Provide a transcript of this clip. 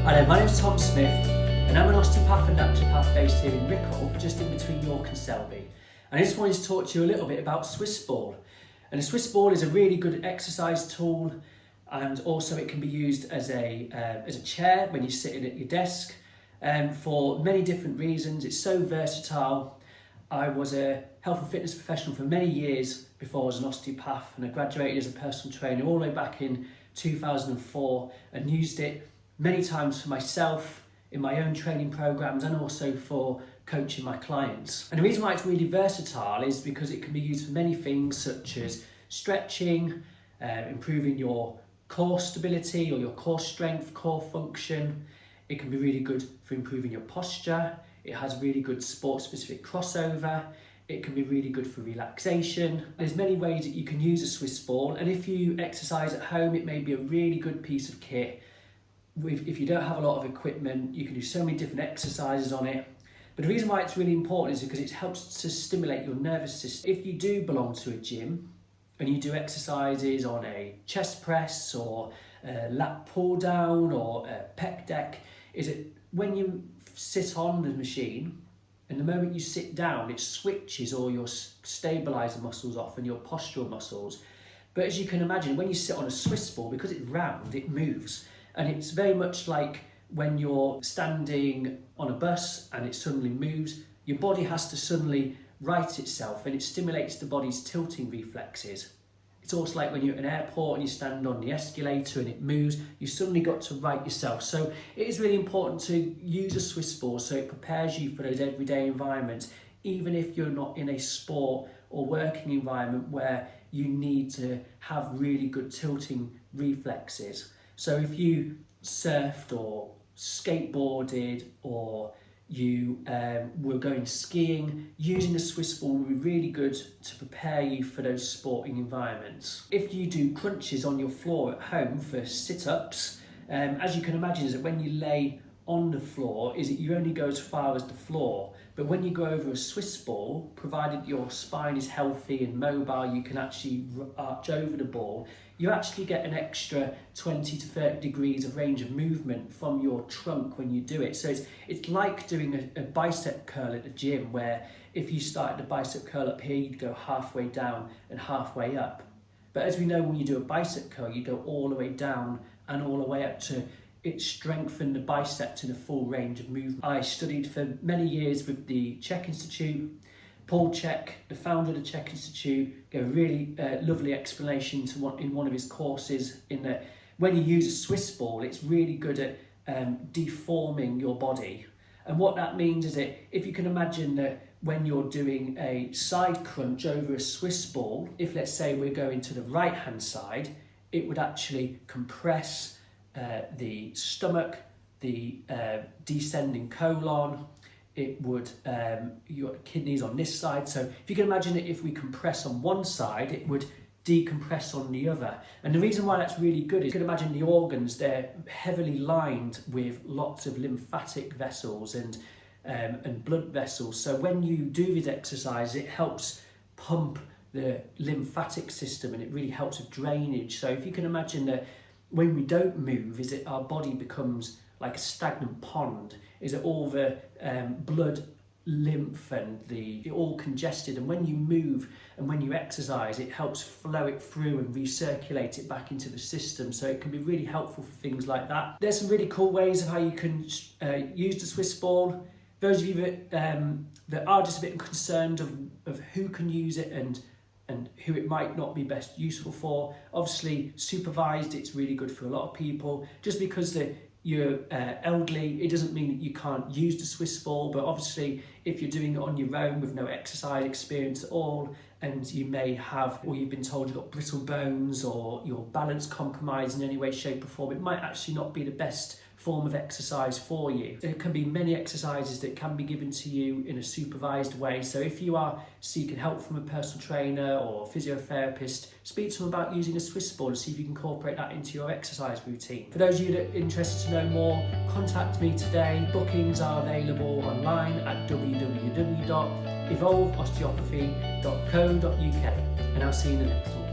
Hello, my name is Tom Smith and I'm an osteopath and naturopath based here in Rickhall, just in between York and Selby. And I just wanted to talk to you a little bit about Swiss ball. And a Swiss ball is a really good exercise tool, and also it can be used as a chair when you're sitting at your desk for many different reasons. It's so versatile. I was a health and fitness professional for many years before I was an osteopath, and I graduated as a personal trainer all the way back in 2004 and used it many times for myself in my own training programs and also for coaching my clients. And the reason why it's really versatile is because it can be used for many things such as stretching, improving your core stability or your core strength, core function. It can be really good for improving your posture. It has really good sport-specific crossover. It can be really good for relaxation. There's many ways that you can use a Swiss ball, and if you exercise at home, it may be a really good piece of kit. If you don't have a lot of equipment, you can do so many different exercises on it. But the reason why it's really important is because it helps to stimulate your nervous system. If you do belong to a gym and you do exercises on a chest press or a lat pull down or a pec deck, is it when you sit on the machine and the moment you sit down, it switches all your stabilizer muscles off and your postural muscles. But as you can imagine, when you sit on a Swiss ball, because it's round, it moves. And it's very much like when you're standing on a bus and it suddenly moves, your body has to suddenly right itself, and it stimulates the body's tilting reflexes. It's also like when you're at an airport and you stand on the escalator and it moves, you suddenly got to right yourself. So it is really important to use a Swiss ball so it prepares you for those everyday environments, even if you're not in a sport or working environment where you need to have really good tilting reflexes. So if you surfed or skateboarded or you were going skiing, using a Swiss ball would be really good to prepare you for those sporting environments. If you do crunches on your floor at home for sit-ups, as you can imagine, is that when you lay on the floor, is that you only go as far as the floor. But when you go over a Swiss ball, provided your spine is healthy and mobile, you can actually arch over the ball. You actually get an extra 20 to 30 degrees of range of movement from your trunk when you do it. So it's like doing a bicep curl at the gym, where if you started the bicep curl up here, you'd go halfway down and halfway up. But as we know, when you do a bicep curl, you go all the way down and all the way up to it strengthen the bicep to the full range of movement. I studied for many years with the Czech Institute. Paul Czech, the founder of the Czech Institute, gave a really lovely explanation in one of his courses, in that when you use a Swiss ball, it's really good at deforming your body. And what that means is that if you can imagine that when you're doing a side crunch over a Swiss ball, if let's say we're going to the right hand side, it would actually compress the stomach, the descending colon. It would, your kidneys on this side. So if you can imagine that if we compress on one side, it would decompress on the other. And the reason why that's really good is you can imagine the organs, they're heavily lined with lots of lymphatic vessels and blood vessels. So when you do this exercise, it helps pump the lymphatic system and it really helps with drainage. So if you can imagine that when we don't move, is that our body becomes like a stagnant pond, is that all the blood, lymph and it all congested, and when you move and when you exercise, it helps flow it through and recirculate it back into the system. So it can be really helpful for things like that. There's some really cool ways of how you can use the Swiss ball. Those of you that are just a bit concerned of who can use it and who it might not be best useful for, obviously supervised, it's really good for a lot of people. Just because you're elderly, it doesn't mean that you can't use the Swiss ball, but obviously if you're doing it on your own with no exercise experience at all, and you may have, or you've been told you've got brittle bones or your balance compromised in any way, shape or form, it might actually not be the best form of exercise for you. There can be many exercises that can be given to you in a supervised way. So if you are seeking help from a personal trainer or physiotherapist, speak to them about using a Swiss ball and see if you can incorporate that into your exercise routine. For those of you that are interested to know more, contact me today. Bookings are available online at www.evolveosteopathy.co.uk, and I'll see you in the next one.